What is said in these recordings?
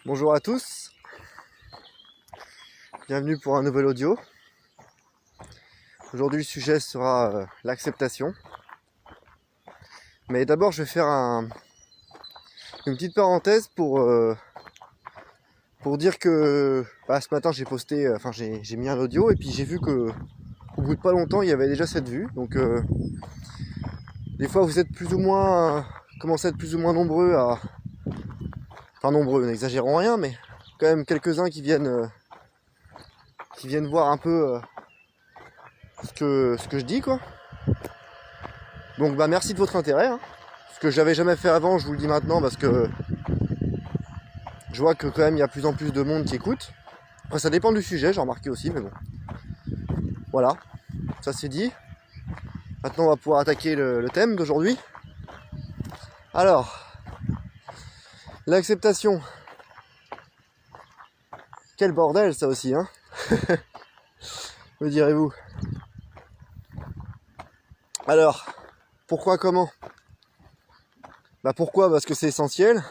Bonjour à tous, bienvenue pour un nouvel audio. Aujourd'hui le sujet sera l'acceptation. Mais d'abord je vais faire une petite parenthèse pour dire que ce matin j'ai posté, j'ai mis un audio et puis j'ai vu que au bout de pas longtemps il y avait déjà cette vue. Donc des fois vous êtes plus ou moins, commencez à être plus ou moins nombreux à... Enfin nombreux, n'exagérons rien, mais quand même quelques-uns qui viennent voir un peu ce que je dis quoi. Donc merci de votre intérêt, hein. Ce que j'avais jamais fait avant, je vous le dis maintenant parce que je vois que quand même il y a plus en plus de monde qui écoute. Après ça dépend du sujet, j'ai remarqué aussi, mais bon. Voilà, ça c'est dit. Maintenant on va pouvoir attaquer le thème d'aujourd'hui. Alors, l'acceptation. Quel bordel ça aussi, hein. Me direz-vous. Alors, pourquoi, comment? Pourquoi? Parce que c'est essentiel.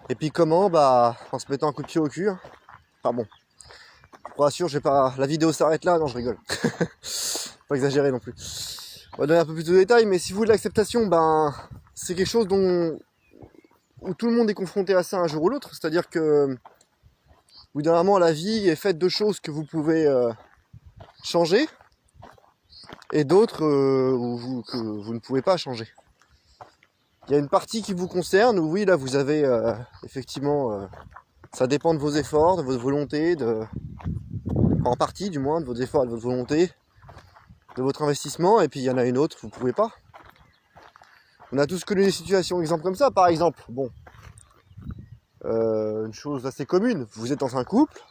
Et puis comment? En se mettant un coup de pied au cul. Hein. Enfin bon. Je vous rassure, je vais pas. La vidéo s'arrête là, non je rigole. Pas exagérer non plus. On va donner un peu plus de détails, mais si vous voulez de l'acceptation, c'est quelque chose où tout le monde est confronté à ça un jour ou l'autre. C'est-à-dire que au bout d'un moment, la vie est faite de choses que vous pouvez changer et d'autres que vous ne pouvez pas changer. Il y a une partie qui vous concerne où oui, là vous avez effectivement, ça dépend de vos efforts, de votre volonté, en partie du moins, de vos efforts et de votre volonté, de votre investissement, et puis il y en a une autre, vous pouvez pas. On a tous connu des situations, exemples comme ça, par exemple, bon, une chose assez commune, vous êtes dans un couple,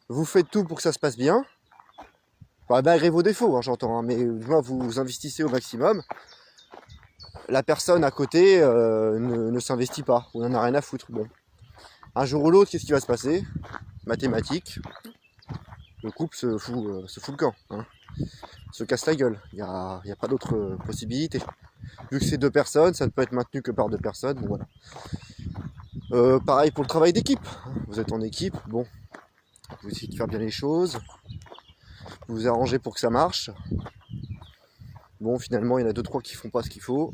vous faites tout pour que ça se passe bien, malgré vos défauts, hein, j'entends, mais vous investissez au maximum, la personne à côté ne s'investit pas, ou n'en a rien à foutre, bon. Un jour ou l'autre, qu'est-ce qui va se passer? Mathématiques, le couple se fout le camp, hein. Se casse la gueule, il n'y a pas d'autre possibilité. Vu que c'est deux personnes, ça ne peut être maintenu que par deux personnes, bon, voilà. Pareil pour le travail d'équipe, vous êtes en équipe, bon, vous essayez de faire bien les choses, vous vous arrangez pour que ça marche. Bon, finalement, il y en a deux, trois qui font pas ce qu'il faut,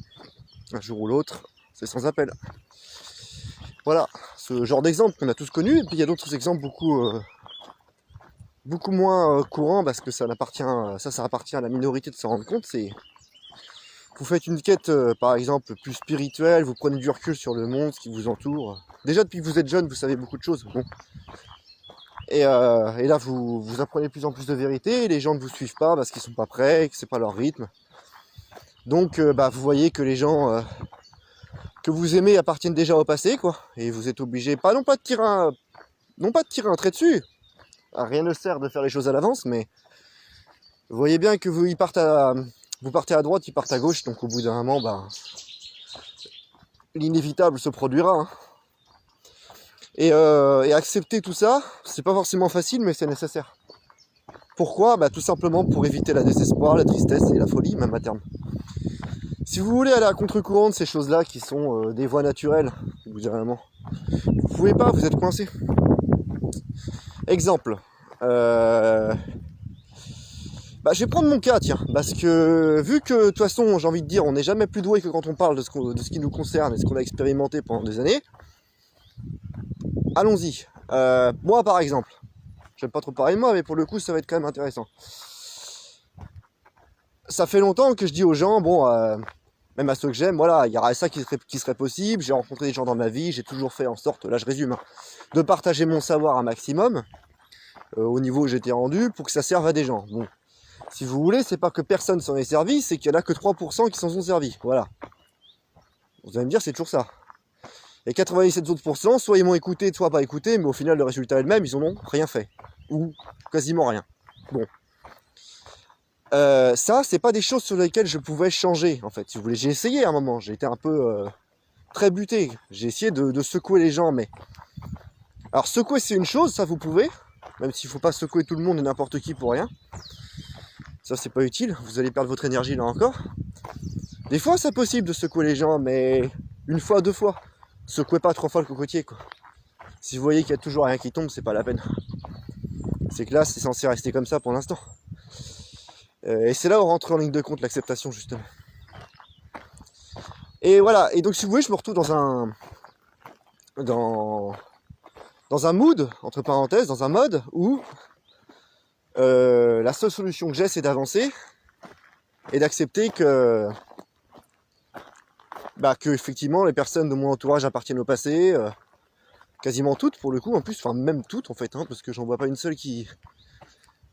un jour ou l'autre, c'est sans appel. Voilà, ce genre d'exemple qu'on a tous connu, et puis il y a d'autres exemples beaucoup moins courants, parce que ça appartient à la minorité de s'en rendre compte. C'est vous faites une quête, par exemple, plus spirituelle, vous prenez du recul sur le monde, ce qui vous entoure. Déjà, depuis que vous êtes jeune, vous savez beaucoup de choses. Bon. Et là, vous apprenez de plus en plus de vérité, et les gens ne vous suivent pas parce qu'ils sont pas prêts, que c'est pas leur rythme. Donc, vous voyez que les gens que vous aimez appartiennent déjà au passé, quoi. Et vous êtes obligé, non pas de tirer un trait dessus. Rien ne sert de faire les choses à l'avance, mais vous voyez bien que vous partez à droite, ils partent à gauche, donc au bout d'un moment, l'inévitable se produira. Hein. Et accepter tout ça, c'est pas forcément facile, mais c'est nécessaire. Pourquoi? Tout simplement pour éviter la désespoir, la tristesse et la folie, même à terme. Si vous voulez aller à contre-courant de ces choses-là qui sont des voies naturelles, au bout d'un moment, vous pouvez pas, vous êtes coincé. Exemple. Je vais prendre mon cas, tiens, parce que vu que de toute façon, j'ai envie de dire, on n'est jamais plus doué que quand on parle de ce qui nous concerne et ce qu'on a expérimenté pendant des années. Allons-y. Moi, par exemple, j'aime pas trop parler de moi, mais pour le coup, ça va être quand même intéressant. Ça fait longtemps que je dis aux gens, même à ceux que j'aime, voilà, il y aurait ça qui serait possible. J'ai rencontré des gens dans ma vie, j'ai toujours fait en sorte, là je résume, hein, de partager mon savoir un maximum au niveau où j'étais rendu pour que ça serve à des gens. Bon. Si vous voulez, c'est pas que personne s'en est servi, c'est qu'il y en a que 3% qui s'en sont servis. Voilà. Vous allez me dire, c'est toujours ça. Et 97 autres%, soit ils m'ont écouté, soit pas écouté, mais au final, le résultat est le même, ils en ont rien fait. Ou quasiment rien. Bon. Ça, c'est pas des choses sur lesquelles je pouvais changer, en fait. Si vous voulez, j'ai essayé à un moment, j'ai été un peu très buté. J'ai essayé de secouer les gens, mais... Alors, secouer, c'est une chose, ça vous pouvez, même s'il faut pas secouer tout le monde et n'importe qui pour rien. Ça, c'est pas utile, vous allez perdre votre énergie là encore. Des fois, c'est possible de secouer les gens, mais une fois, deux fois. Secouez pas 3 fois le cocotier, quoi. Si vous voyez qu'il y a toujours rien qui tombe, c'est pas la peine. C'est que là, c'est censé rester comme ça pour l'instant. Et c'est là où rentre en ligne de compte l'acceptation, justement. Et voilà, et donc si vous voulez, je me retrouve dans un mood, entre parenthèses, dans un mode où la seule solution que j'ai, c'est d'avancer et d'accepter que effectivement les personnes de mon entourage appartiennent au passé, quasiment toutes pour le coup, en plus, enfin même toutes en fait, hein, parce que j'en vois pas une seule qui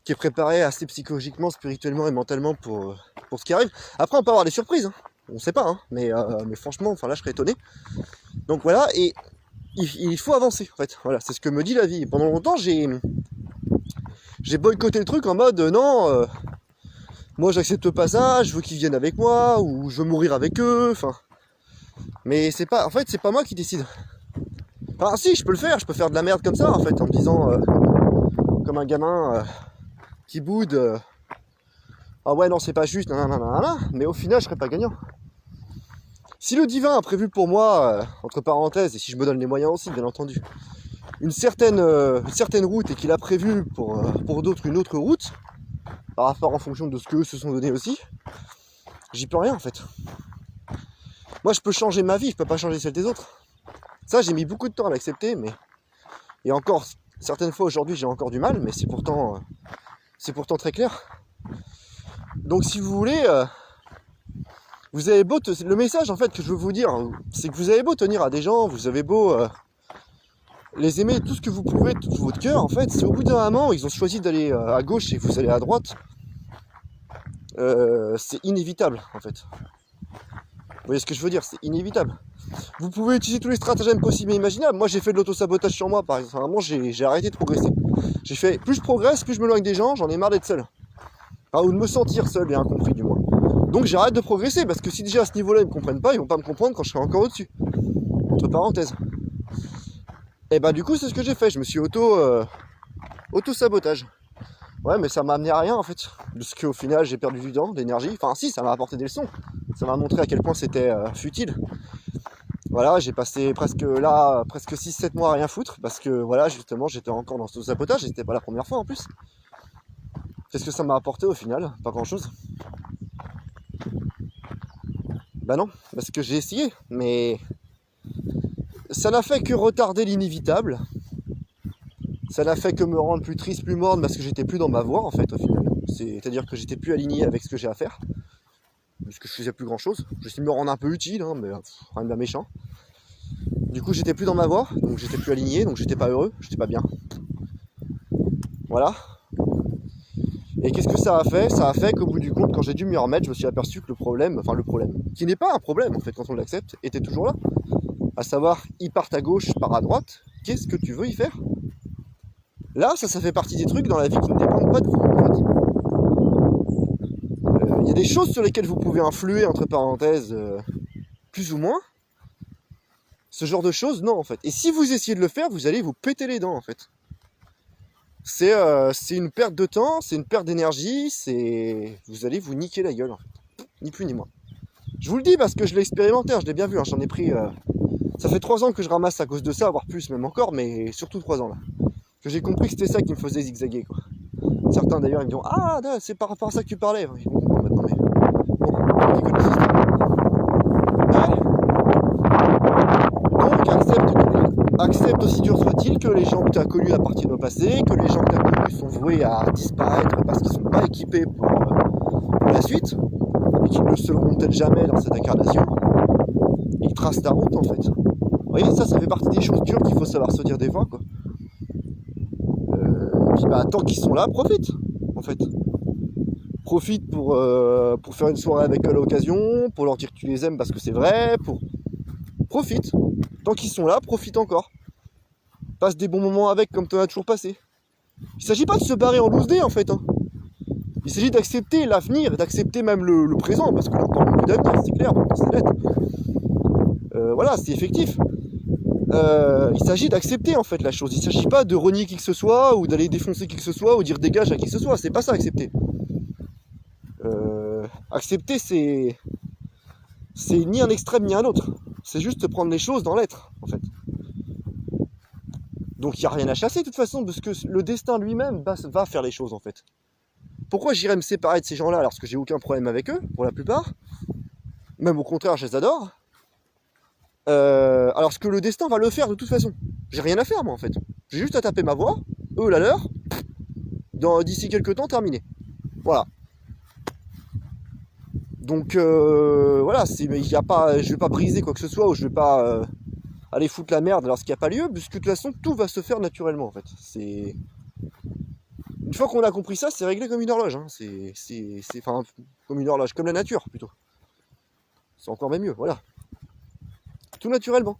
est préparée assez psychologiquement, spirituellement et mentalement pour ce qui arrive. Après on peut avoir des surprises, hein. On sait pas, hein, mais franchement, enfin là je serais étonné. Donc voilà, et il faut avancer en fait, voilà, c'est ce que me dit la vie. Pendant longtemps j'ai boycotté le truc en mode non, moi j'accepte pas ça, je veux qu'ils viennent avec moi, ou je veux mourir avec eux, enfin. Mais c'est pas, en fait c'est pas moi qui décide. Enfin si, je peux le faire, je peux faire de la merde comme ça en fait, en me disant comme un gamin qui boude, ah ouais non c'est pas juste, nanana, mais au final je serais pas gagnant. Si le divin a prévu pour moi, entre parenthèses, et si je me donne les moyens aussi bien entendu, une certaine route et qu'il a prévu pour d'autres une autre route, par rapport en fonction de ce qu'eux se sont donnés aussi, j'y peux rien en fait. Moi je peux changer ma vie, je peux pas changer celle des autres. Ça j'ai mis beaucoup de temps à l'accepter, mais et encore certaines fois aujourd'hui j'ai encore du mal, mais c'est pourtant très clair. Donc si vous voulez, vous avez beau le message en fait que je veux vous dire, c'est que vous avez beau tenir à des gens, vous avez beau les aimer tout ce que vous pouvez de tout votre cœur, en fait, si au bout d'un moment ils ont choisi d'aller à gauche et vous allez à droite, c'est inévitable en fait. Vous voyez ce que je veux dire, c'est inévitable. Vous pouvez utiliser tous les stratagèmes possibles et imaginables. Moi j'ai fait de l'auto-sabotage sur moi par exemple. Vraiment j'ai arrêté de progresser. J'ai fait plus je progresse, plus je me loigne des gens, j'en ai marre d'être seul. Enfin, ou de me sentir seul et incompris du moins. Donc j'arrête de progresser parce que si déjà à ce niveau-là ils me comprennent pas, ils vont pas me comprendre quand je serai encore au-dessus. Entre parenthèses. Et bah du coup c'est ce que j'ai fait, je me suis auto-sabotage. Ouais mais ça m'a amené à rien en fait. Parce qu'au final j'ai perdu du temps, de l'énergie. Enfin si, ça m'a apporté des leçons. Ça m'a montré à quel point c'était futile. Voilà, j'ai passé presque 6-7 mois à rien foutre. Parce que voilà, justement j'étais encore dans ce sabotage et c'était pas la première fois en plus. Qu'est-ce que ça m'a apporté au final? Pas grand chose. Bah non, parce que j'ai essayé, mais ça n'a fait que retarder l'inévitable. Ça n'a fait que me rendre plus triste, plus morne, parce que j'étais plus dans ma voie en fait au final. C'est-à-dire que j'étais plus aligné avec ce que j'ai à faire. Parce que je faisais plus grand chose. J'essayais de me rendre un peu utile, hein, mais rien de méchant. Du coup j'étais plus dans ma voie, donc j'étais plus aligné, donc j'étais pas heureux, j'étais pas bien. Voilà. Et qu'est-ce que ça a fait? Ça a fait qu'au bout du compte, quand j'ai dû m'y remettre, je me suis aperçu que le problème, qui n'est pas un problème en fait quand on l'accepte, était toujours là. À savoir, ils partent à gauche, je pars à droite, qu'est-ce que tu veux y faire? Là, ça fait partie des trucs dans la vie qui ne dépendent pas de vous en fait. Il y a des choses sur lesquelles vous pouvez influer, entre parenthèses, plus ou moins. Ce genre de choses, non en fait. Et si vous essayez de le faire, vous allez vous péter les dents en fait. C'est une perte de temps, c'est une perte d'énergie, vous allez vous niquer la gueule en fait. Ni plus ni moins. Je vous le dis parce que je l'ai expérimenté, hein, je l'ai bien vu, hein, j'en ai pris... Ça fait 3 ans que je ramasse à cause de ça, voire plus même encore, mais surtout 3 ans là. Que j'ai compris que c'était ça qui me faisait zigzaguer quoi. Certains d'ailleurs ils me disent ah c'est par rapport à ça que tu parlais. Ils vont comprendre maintenant mais bon, qui connaît le système. Donc accepte aussi dur soit-il que les gens que tu as connus appartiennent au passé, que les gens que tu as connus sont voués à disparaître parce qu'ils sont pas équipés pour la suite, et qu'ils ne se seront peut-être jamais dans cette incarnation. Et ils tracent ta route en fait. Vous voyez, ça fait partie des choses dures qu'il faut savoir se dire des fois quoi. Puis bah tant qu'ils sont là, profite en fait. Profite pour faire une soirée avec eux à l'occasion, pour leur dire que tu les aimes parce que c'est vrai, profite. Tant qu'ils sont là, profite encore. Passe des bons moments avec comme tu en as toujours passé. Il s'agit pas de se barrer en loose day en fait. Hein. Il s'agit d'accepter l'avenir, d'accepter même le présent, parce qu'on n'a pas beaucoup d'avenir, c'est clair, c'est net. Voilà, c'est effectif. Il s'agit d'accepter en fait la chose. Il ne s'agit pas de renier qui que ce soit, ou d'aller défoncer qui que ce soit, ou dire dégage à qui que ce soit. C'est pas ça accepter. Accepter c'est ni un extrême ni un autre. C'est juste prendre les choses dans l'être en fait. Donc il n'y a rien à chasser de toute façon, parce que le destin lui-même va faire les choses en fait. Pourquoi j'irais me séparer de ces gens-là alors que j'ai aucun problème avec eux, pour la plupart? Même au contraire, je les adore. Alors que le destin va le faire de toute façon. J'ai rien à faire moi en fait. J'ai juste à taper ma voix, eux la leur, d'ici quelques temps terminé. Voilà. Donc voilà, y a pas, je vais pas briser quoi que ce soit, ou je vais pas aller foutre la merde lorsqu'il n'y a pas lieu, puisque de toute façon tout va se faire naturellement en fait. Une fois qu'on a compris ça, c'est réglé comme une horloge. Hein. Enfin, comme une horloge, comme la nature plutôt. C'est encore même mieux, voilà. Tout naturellement.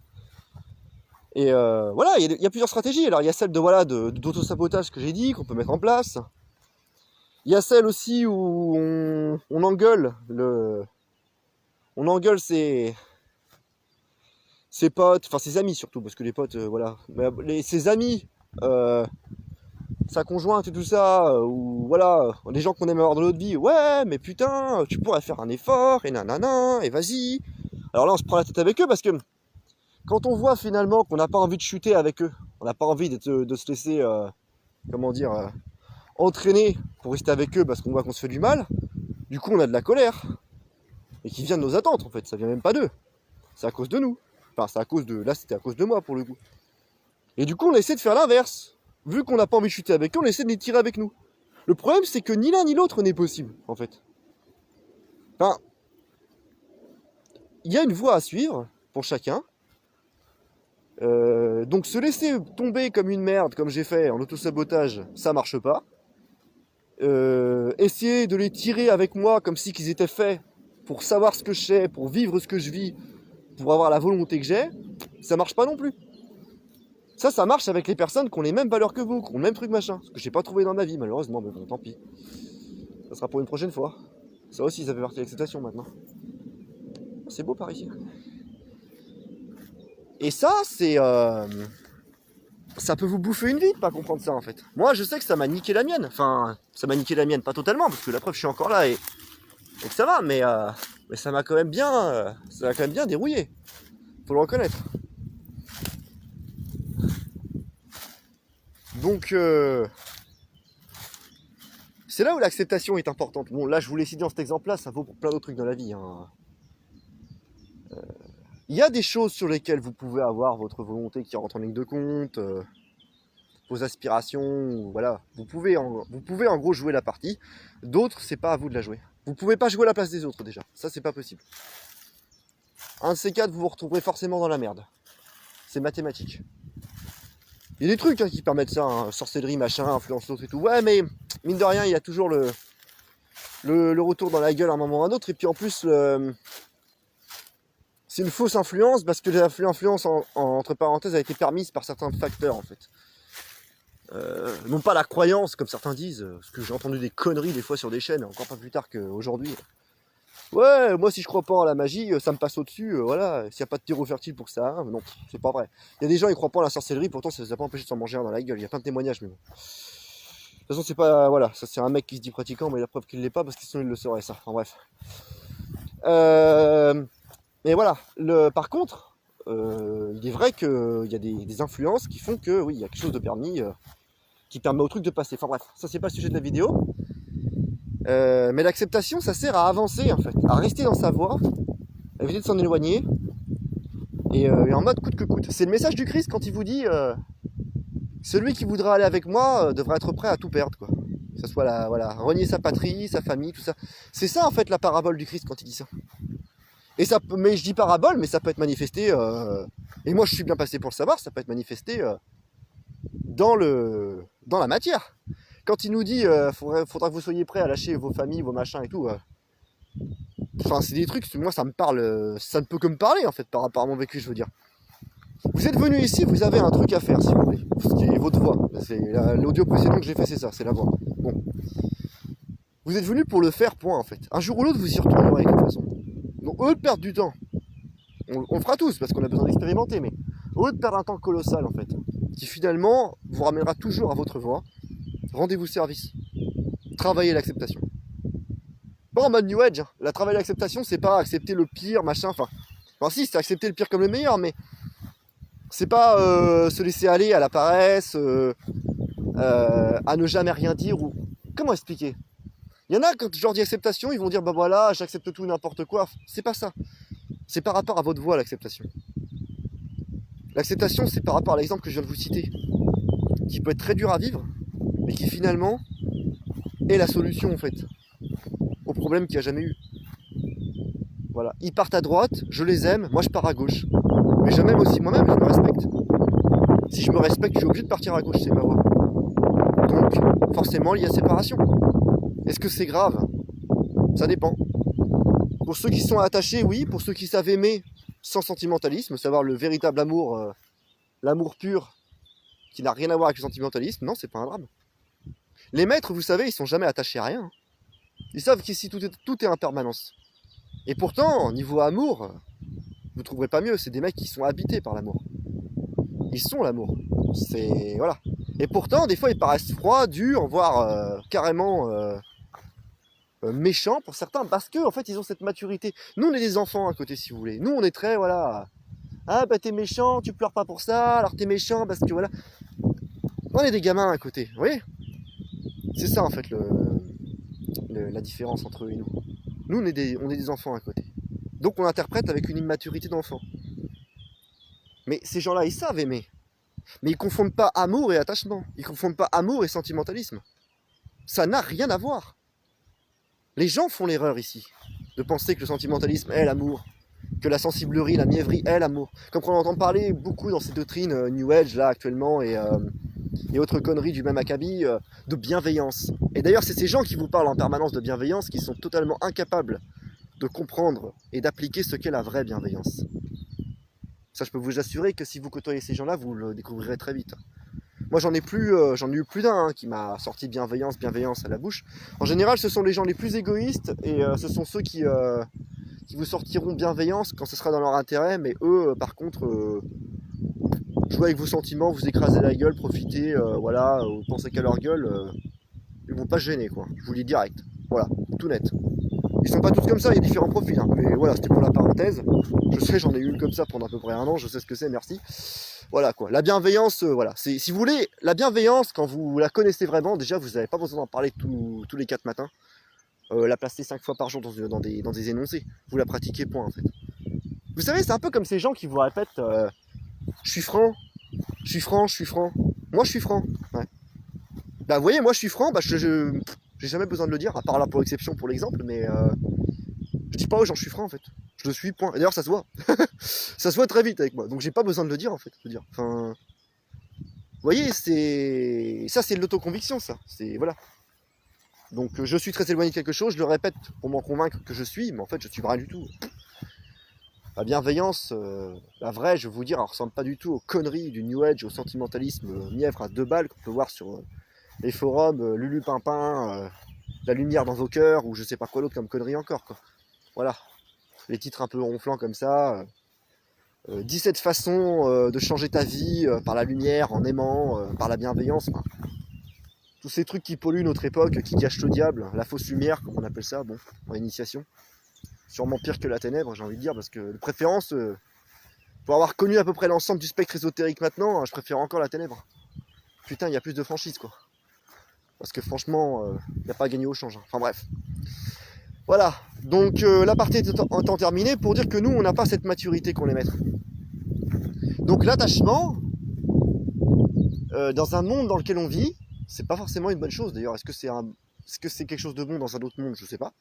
Et voilà, il y a plusieurs stratégies. Alors il y a celle d'auto-sabotage que j'ai dit, qu'on peut mettre en place. Il y a celle aussi où on engueule ses potes, enfin ses amis surtout, parce que les potes, voilà. Ses amis, sa conjointe et tout ça, ou voilà, les gens qu'on aime avoir dans notre vie, ouais, mais putain, tu pourrais faire un effort, et nanana, et vas-y. Alors là, on se prend la tête avec eux, parce que quand on voit finalement qu'on n'a pas envie de chuter avec eux, on n'a pas envie de se laisser, entraîner pour rester avec eux, parce qu'on voit qu'on se fait du mal, du coup on a de la colère, et qui vient de nos attentes en fait, ça vient même pas d'eux, c'est à cause de nous. Enfin, c'est à cause de, là c'était à cause de moi pour le coup. Et du coup on essaie de faire l'inverse. Vu qu'on n'a pas envie de chuter avec eux, on essaie de les tirer avec nous. Le problème, c'est que ni l'un ni l'autre n'est possible, en fait. Enfin, il y a une voie à suivre pour chacun. Donc se laisser tomber comme une merde, comme j'ai fait en autosabotage, ça marche pas. Essayer de les tirer avec moi comme si qu'ils étaient faits pour savoir ce que je sais, pour vivre ce que je vis, pour avoir la volonté que j'ai, ça marche pas non plus. Ça marche avec les personnes qui ont les mêmes valeurs que vous, qui ont le même truc machin. Ce que j'ai pas trouvé dans ma vie, malheureusement, mais bon, tant pis. Ça sera pour une prochaine fois. Ça aussi, ça fait partie de l'acceptation maintenant. C'est beau par ici. Et ça, ça peut vous bouffer une vie de pas comprendre ça en fait. Moi, je sais que ça m'a niqué la mienne. Enfin, ça m'a niqué la mienne, pas totalement, parce que la preuve, je suis encore là et que ça va, mais ça m'a quand même bien, dérouillé. Faut le reconnaître. Donc, c'est là où l'acceptation est importante. Bon, là, je vous l'ai cité dans cet exemple-là, ça vaut pour plein d'autres trucs dans la vie. Hein. Il y a des choses sur lesquelles vous pouvez avoir votre volonté qui rentre en ligne de compte, vos aspirations, voilà. Vous pouvez en gros jouer la partie. D'autres, c'est pas à vous de la jouer. Vous pouvez pas jouer à la place des autres déjà. Ça, c'est pas possible. Un de ces quatre, vous vous retrouverez forcément dans la merde. C'est mathématique. Il y a des trucs qui permettent ça, hein, sorcellerie, machin, influence l'autre et tout. Ouais, mais mine de rien, il y a toujours le retour dans la gueule à un moment ou à un autre. Et puis en plus, c'est une fausse influence parce que l'influence entre parenthèses a été permise par certains facteurs en fait. Non pas la croyance comme certains disent, parce que j'ai entendu des conneries des fois sur des chaînes, encore pas plus tard qu'aujourd'hui. Ouais, moi si je crois pas en la magie, ça me passe au-dessus, voilà, s'il n'y a pas de terreau fertile pour que ça arrive, non, c'est pas vrai. Il y a des gens qui croient pas en la sorcellerie, pourtant ça les a pas empêché de s'en manger un dans la gueule, il y a plein de témoignages, mais bon. De toute façon c'est pas, voilà, ça c'est un mec qui se dit pratiquant, mais la preuve qu'il l'est pas, parce que sinon il le saurait ça, enfin bref. Mais voilà, par contre, il est vrai qu'il y a des influences qui font que, oui, il y a quelque chose de permis, qui permet au truc de passer, enfin bref, ça c'est pas le sujet de la vidéo. Mais l'acceptation, ça sert à avancer en fait, à rester dans sa voie, à éviter de s'en éloigner, et en mode coûte que coûte. C'est le message du Christ quand il vous dit celui qui voudra aller avec moi devra être prêt à tout perdre, quoi. Que ce soit renier sa patrie, sa famille, tout ça. C'est ça en fait la parabole du Christ quand il dit ça. Et ça, mais je dis parabole, mais ça peut être manifesté, et moi je suis bien passé pour le savoir, ça peut être manifesté dans la matière. Quand il nous dit faudra que vous soyez prêts à lâcher vos familles, vos machins et tout, enfin c'est des trucs, moi ça me parle, ça ne peut que me parler en fait par rapport à mon vécu, je veux dire. Vous êtes venu ici, vous avez un truc à faire si vous voulez, ce qui est votre voix. L'audio précédent que j'ai fait, c'est ça, c'est la voix. Bon. Vous êtes venu pour le faire, point en fait. Un jour ou l'autre, vous y retournerez de toute façon. Donc au lieu de perdre du temps, on le fera tous parce qu'on a besoin d'expérimenter, mais au lieu de perdre un temps colossal en fait, qui finalement vous ramènera toujours à votre voie, rendez-vous service. Travaillez l'acceptation. Pas en mode New Age, hein. La travailler l'acceptation, c'est pas accepter le pire, machin, enfin si, c'est accepter le pire comme le meilleur, mais C'est pas se laisser aller à la paresse, à ne jamais rien dire, ou... Comment expliquer? Il y en a, quand je leur dis acceptation, ils vont dire, bah voilà, j'accepte tout, n'importe quoi. C'est pas ça. C'est par rapport à votre voix, l'acceptation. L'acceptation, c'est par rapport à l'exemple que je viens de vous citer, qui peut être très dur à vivre, mais qui finalement est la solution, en fait, au problème qu'il n'y a jamais eu. Voilà. Ils partent à droite, je les aime, moi je pars à gauche. Mais je m'aime aussi moi-même, je me respecte. Si je me respecte, je suis obligé de partir à gauche, c'est ma voie. Donc, forcément, il y a séparation. Est-ce que c'est grave? Ça dépend. Pour ceux qui sont attachés, oui. Pour ceux qui savent aimer sans sentimentalisme, savoir le véritable amour, l'amour pur, qui n'a rien à voir avec le sentimentalisme, non, c'est pas un drame. Les maîtres, vous savez, ils sont jamais attachés à rien. Ils savent qu'ici, tout est en permanence. Et pourtant, niveau amour, vous trouverez pas mieux. C'est des mecs qui sont habités par l'amour. Ils sont l'amour. C'est... Voilà. Et pourtant, des fois, ils paraissent froids, durs, voire carrément méchants pour certains, parce que en fait, ils ont cette maturité. Nous, on est des enfants à côté, si vous voulez. Nous, on est très, voilà... Ah, bah t'es méchant, tu pleures pas pour ça, alors t'es méchant parce que voilà... On est des gamins à côté, vous voyez? C'est ça, en fait, la différence entre eux et nous. Nous, on est des enfants à côté. Donc, on interprète avec une immaturité d'enfant. Mais ces gens-là, ils savent aimer. Mais ils confondent pas amour et attachement. Ils confondent pas amour et sentimentalisme. Ça n'a rien à voir. Les gens font l'erreur ici de penser que le sentimentalisme est l'amour, que la sensiblerie, la mièvrerie est l'amour. Comme on entend parler beaucoup dans ces doctrines New Age là actuellement et autres conneries du même acabit, de bienveillance. Et d'ailleurs, c'est ces gens qui vous parlent en permanence de bienveillance qui sont totalement incapables de comprendre et d'appliquer ce qu'est la vraie bienveillance. Ça, je peux vous assurer que si vous côtoyez ces gens-là, vous le découvrirez très vite. Moi, j'en ai eu plus d'un qui m'a sorti bienveillance à la bouche. En général, ce sont les gens les plus égoïstes et ce sont ceux qui vous sortiront bienveillance quand ce sera dans leur intérêt, mais eux, par contre, jouez avec vos sentiments, vous écrasez la gueule, profitez, voilà, pensez qu'à leur gueule, ils vont pas se gêner, quoi. Je vous le dis direct. Voilà, tout net. Ils sont pas tous comme ça, il y a différents profils, hein. Mais voilà, c'était pour la parenthèse. Je sais, j'en ai eu une comme ça pendant à peu près un an, je sais ce que c'est, merci. Voilà quoi, la bienveillance, voilà. Si vous voulez, la bienveillance, quand vous la connaissez vraiment, déjà vous n'avez pas besoin d'en parler tous les 4 matins. La placer 5 fois par jour dans des énoncés. Vous la pratiquez, point en fait. Vous savez, c'est un peu comme ces gens qui vous répètent je suis franc, je suis franc, je suis franc. Moi je suis franc. Ouais. Bah vous voyez, moi je suis franc, bah j'ai jamais besoin de le dire, à part là pour l'exception, pour l'exemple, mais je dis pas aux gens je suis franc en fait. Je le suis, point. Et d'ailleurs ça se voit. Ça se voit très vite avec moi, donc j'ai pas besoin de le dire en fait. Je veux dire. Enfin, vous voyez, ça c'est de l'autoconviction, ça. C'est voilà. Donc je suis très éloigné de quelque chose, je le répète pour m'en convaincre que je suis, mais en fait je suis pas rien du tout. La bienveillance, la vraie, je vais vous dire, elle ressemble pas du tout aux conneries du New Age, au sentimentalisme mièvre à 2 balles qu'on peut voir sur les forums, Lulu Pimpin, la lumière dans vos cœurs, ou je sais pas quoi d'autre comme conneries encore, quoi. Voilà. Les titres un peu ronflants comme ça. 17 façons de changer ta vie par la lumière, en aimant, par la bienveillance. Enfin, tous ces trucs qui polluent notre époque, qui cachent le diable, la fausse lumière, comme on appelle ça, bon, en initiation. Sûrement pire que la ténèbre, j'ai envie de dire, parce que de préférence, pour avoir connu à peu près l'ensemble du spectre ésotérique maintenant, je préfère encore la ténèbre. Putain, il y a plus de franchise, quoi. Parce que franchement, il n'y a pas à gagner au change. Enfin bref. Voilà, donc la partie est en temps terminée pour dire que nous, on n'a pas cette maturité qu'ont les maîtres. Donc l'attachement, dans un monde dans lequel on vit, c'est pas forcément une bonne chose. D'ailleurs, est-ce que c'est quelque chose de bon dans un autre monde? Je sais pas.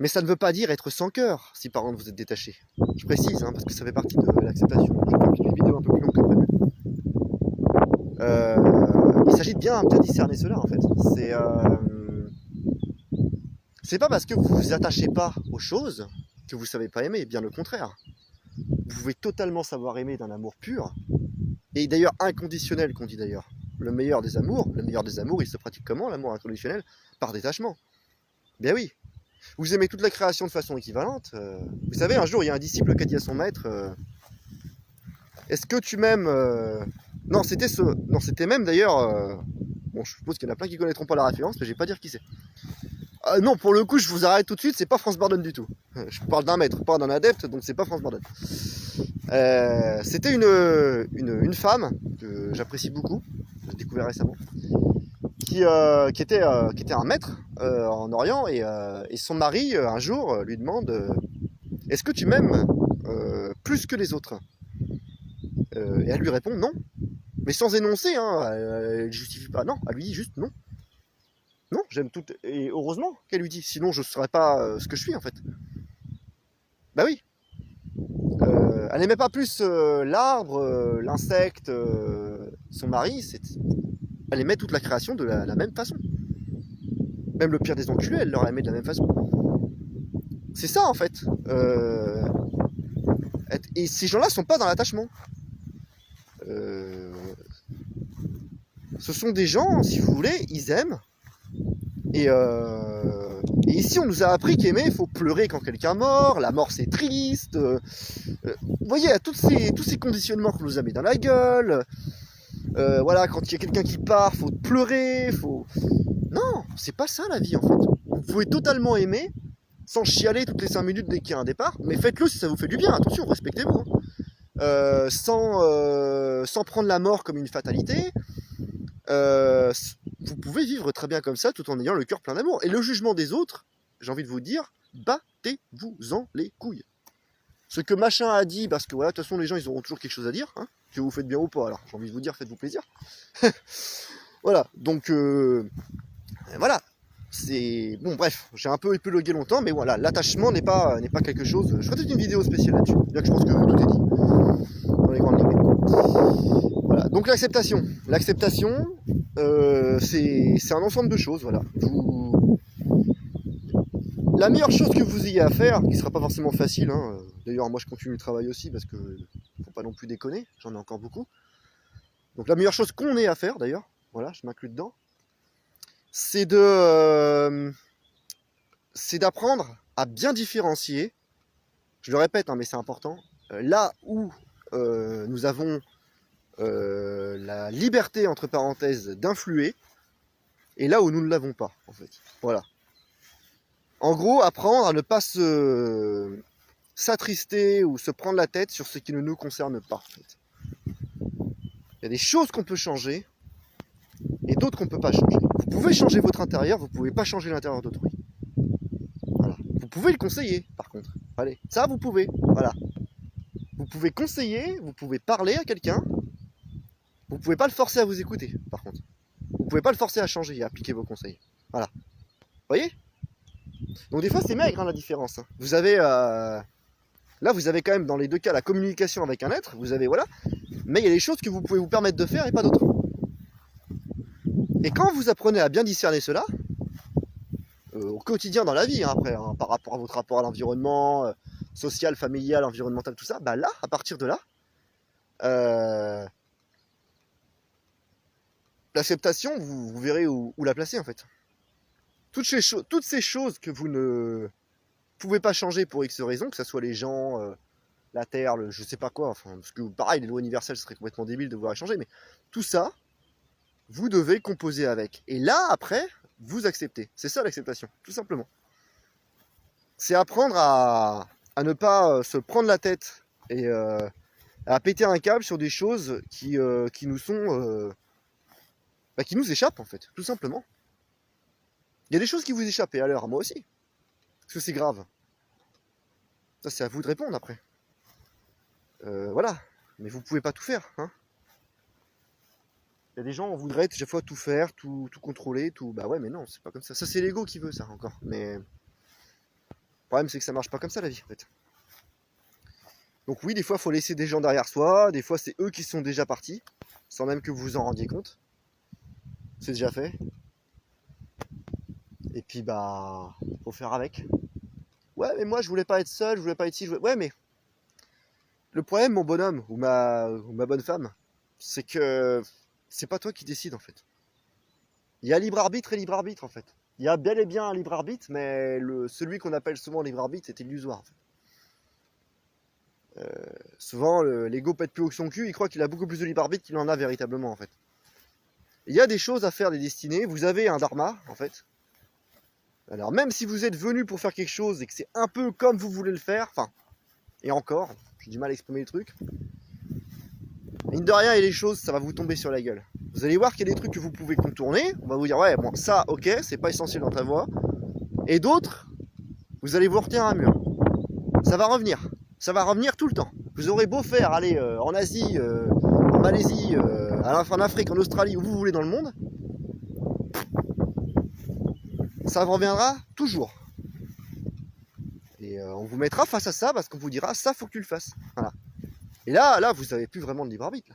Mais ça ne veut pas dire être sans cœur, si par exemple vous êtes détaché. Je précise, hein, parce que ça fait partie de l'acceptation. Je vais faire une vidéo un peu plus longue que prévu. Il s'agit de bien discerner cela, en fait. C'est pas parce que vous vous attachez pas aux choses que vous savez pas aimer, bien le contraire. Vous pouvez totalement savoir aimer d'un amour pur, et d'ailleurs inconditionnel qu'on dit d'ailleurs. Le meilleur des amours, il se pratique comment, l'amour inconditionnel? Par détachement. Bien oui. Vous aimez toute la création de façon équivalente. Vous savez, un jour, il y a un disciple qui a dit à son maître est-ce que tu m'aimes Non, c'était même d'ailleurs... bon, je suppose qu'il y en a plein qui connaîtront pas la référence, mais je vais pas dire qui c'est. Non, pour le coup, je vous arrête tout de suite, c'est pas France Bardon du tout. Je parle d'un maître, pas d'un adepte, donc c'est pas France Bardon. C'était une femme que j'apprécie beaucoup, que j'ai découvert récemment, qui était un maître en Orient, et son mari, un jour, lui demande est-ce que tu m'aimes plus que les autres et elle lui répond non, mais sans énoncer, hein, elle ne justifie pas, non, elle lui dit juste non. Non, j'aime tout. Et heureusement qu'elle lui dit, sinon je ne serais pas ce que je suis en fait. Bah oui. Elle n'aimait pas plus l'arbre, l'insecte, son mari, elle aimait toute la création de la même façon. Même le pire des enculés, elle l'aurait aimé de la même façon. C'est ça en fait. Et ces gens-là sont pas dans l'attachement. Ce sont des gens, si vous voulez, ils aiment. Et ici, on nous a appris qu'aimer, il faut pleurer quand quelqu'un meurt, la mort c'est triste. Vous voyez, tous ces conditionnements qu'on nous a mis dans la gueule. Voilà, quand il y a quelqu'un qui part, faut pleurer, faut... Non, c'est pas ça la vie en fait. Vous pouvez totalement aimer, sans chialer toutes les 5 minutes dès qu'il y a un départ, mais faites-le si ça vous fait du bien, attention, respectez-vous. Sans prendre la mort comme une fatalité. Vous pouvez vivre très bien comme ça tout en ayant le cœur plein d'amour. Et le jugement des autres, j'ai envie de vous dire, battez-vous-en les couilles. Ce que machin a dit, parce que voilà, de toute façon les gens ils auront toujours quelque chose à dire, hein, que vous faites bien ou pas, alors j'ai envie de vous dire, faites-vous plaisir. Voilà, donc voilà, c'est... Bon bref, j'ai un peu épilogué longtemps, mais voilà, l'attachement n'est pas quelque chose... Je ferai peut-être une vidéo spéciale là-dessus, bien que je pense que tout est dit, dans les grandes lignes. Voilà, donc l'acceptation. L'acceptation, c'est un ensemble de choses, voilà. La meilleure chose que vous ayez à faire, qui ne sera pas forcément facile, hein, d'ailleurs moi je continue le travail aussi parce que faut pas non plus déconner, j'en ai encore beaucoup. Donc la meilleure chose qu'on ait à faire d'ailleurs, voilà, je m'inclus dedans, c'est d'apprendre à bien différencier, je le répète, hein, mais c'est important, là où nous avons la liberté, entre parenthèses, d'influer, et là où nous ne l'avons pas, en fait. Voilà. En gros, apprendre à ne pas s'attrister ou se prendre la tête sur ce qui ne nous concerne pas. En fait. Il y a des choses qu'on peut changer et d'autres qu'on ne peut pas changer. Vous pouvez changer votre intérieur, vous ne pouvez pas changer l'intérieur d'autrui. Voilà. Vous pouvez le conseiller, par contre. Allez, ça vous pouvez. Voilà. Vous pouvez conseiller, vous pouvez parler à quelqu'un. Vous ne pouvez pas le forcer à vous écouter, par contre. Vous ne pouvez pas le forcer à changer et à appliquer vos conseils. Voilà. Vous voyez ? Donc des fois c'est maigre hein, la différence. Vous avez là vous avez quand même dans les deux cas la communication avec un être, vous avez voilà, mais il y a des choses que vous pouvez vous permettre de faire et pas d'autres. Et quand vous apprenez à bien discerner cela, au quotidien dans la vie, hein, après, hein, par rapport à votre rapport à l'environnement, social, familial, environnemental, tout ça, bah là, à partir de là, l'acceptation, vous verrez où la placer en fait. Toutes ces choses que vous ne pouvez pas changer pour X raisons, que ce soit les gens, la Terre, je sais pas quoi, enfin, parce que pareil, les lois universelles, ce serait complètement débile de vouloir changer, mais tout ça, vous devez composer avec. Et là, après, vous acceptez. C'est ça l'acceptation, tout simplement. C'est apprendre à ne pas se prendre la tête et à péter un câble sur des choses qui nous sont... qui nous échappent, en fait, tout simplement. Il y a des choses qui vous échappent, et à l'heure, moi aussi. Parce que c'est grave. Ça, c'est à vous de répondre après. Voilà. Mais vous pouvez pas tout faire. Hein. Il y a des gens, on voudrait chaque fois tout faire, tout contrôler, tout... Bah ouais, mais non, c'est pas comme ça. Ça, c'est l'ego qui veut ça, encore. Mais... Le problème, c'est que ça marche pas comme ça, la vie, en fait. Donc oui, des fois, il faut laisser des gens derrière soi. Des fois, c'est eux qui sont déjà partis, sans même que vous vous en rendiez compte. C'est déjà fait. Et puis, bah... faut faire avec. Ouais, mais moi, je voulais pas être seul, je voulais pas être ici. Ouais, mais... Le problème, mon bonhomme, ou ma bonne femme, c'est que... c'est pas toi qui décides, en fait. Il y a libre arbitre et libre arbitre, en fait. Il y a bel et bien un libre arbitre, mais celui qu'on appelle souvent libre arbitre, c'est illusoire, en fait. Souvent, l'ego pète plus haut que son cul, il croit qu'il a beaucoup plus de libre arbitre qu'il en a véritablement, en fait. Il y a des choses à faire, des destinées. Vous avez un dharma, en fait. Alors même si vous êtes venu pour faire quelque chose et que c'est un peu comme vous voulez le faire, enfin, et encore, j'ai du mal à exprimer les trucs, mine de rien, il y a des choses, ça va vous tomber sur la gueule. Vous allez voir qu'il y a des trucs que vous pouvez contourner, on va vous dire, ouais, bon, ça, ok, c'est pas essentiel dans ta voie, et d'autres, vous allez vous heurter à un mur. Ça va revenir tout le temps. Vous aurez beau faire, aller en Asie, en Malaisie, en Afrique, en Australie, où vous voulez dans le monde, ça reviendra toujours. Et on vous mettra face à ça parce qu'on vous dira ça faut que tu le fasses. Voilà. Et là vous n'avez plus vraiment de libre arbitre.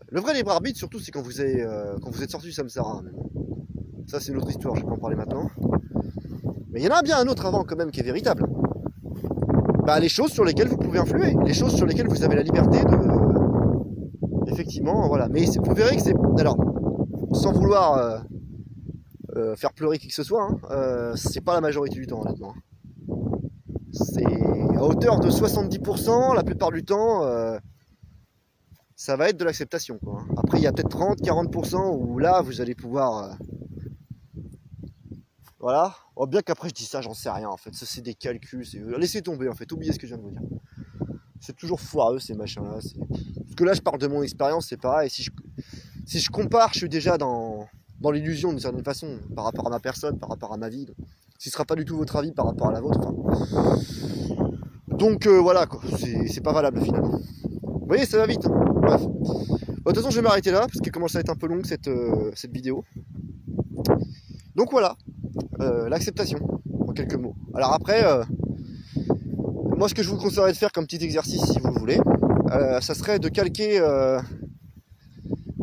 Le vrai libre arbitre surtout c'est quand vous êtes sorti du samsara. Mais bon, ça c'est une autre histoire, je ne vais pas en parler maintenant. Mais il y en a bien un autre avant quand même qui est véritable. Bah, les choses sur lesquelles vous pouvez influer, les choses sur lesquelles vous avez la liberté de... Effectivement, voilà. Mais vous verrez que c'est... Alors, sans vouloir faire pleurer qui que ce soit, hein, c'est pas la majorité du temps honnêtement. C'est à hauteur de 70%, la plupart du temps, ça va être de l'acceptation, quoi. Après, il y a peut-être 30-40% où là, vous allez pouvoir... Voilà. Oh, bien qu'après, je dis ça, j'en sais rien, en fait. Ça, c'est des calculs. Laissez tomber, en fait. Oubliez ce que je viens de vous dire. C'est toujours foireux, ces machins-là. Parce que là, je parle de mon expérience, c'est pareil. Si je compare, je suis déjà dans l'illusion, d'une certaine façon, par rapport à ma personne, par rapport à ma vie. Ce ne sera pas du tout votre avis par rapport à la vôtre. Enfin... Donc voilà, quoi. C'est pas valable finalement. Vous voyez, ça va vite. Hein. Bref. De toute façon, je vais m'arrêter là parce qu'elle commence à être un peu longue cette vidéo. Donc voilà, l'acceptation, en quelques mots. Alors après, moi ce que je vous conseillerais de faire comme petit exercice, si vous le voulez, ça serait de calquer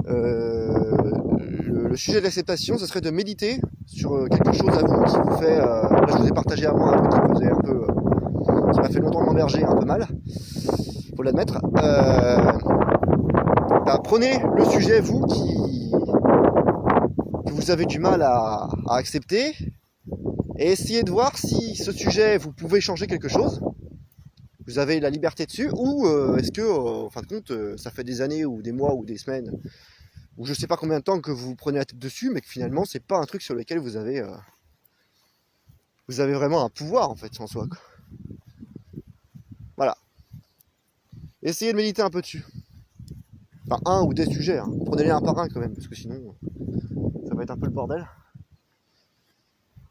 le sujet de l'acceptation, ça serait de méditer sur quelque chose à vous qui vous fait... là je vous ai partagé à moi un truc qui faisait un peu... qui m'a fait longtemps m'emberger, un peu mal, faut l'admettre. Bah, prenez le sujet, vous, que vous avez du mal à accepter, et essayez de voir si ce sujet, vous pouvez changer quelque chose, vous avez la liberté dessus, ou est-ce que, en fin de compte, ça fait des années, ou des mois, ou des semaines, ou je sais pas combien de temps que vous prenez la tête dessus, mais que finalement, c'est pas un truc sur lequel vous avez vraiment un pouvoir, en fait, en soi, quoi. Voilà. Essayez de méditer un peu dessus. Enfin, un ou des sujets. Hein. Prenez-les un par un quand même, parce que sinon, ça va être un peu le bordel.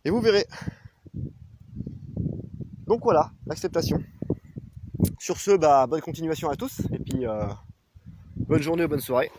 Et vous verrez. Donc voilà, l'acceptation. Sur ce, bah, bonne continuation à tous. Et puis, bonne journée ou bonne soirée.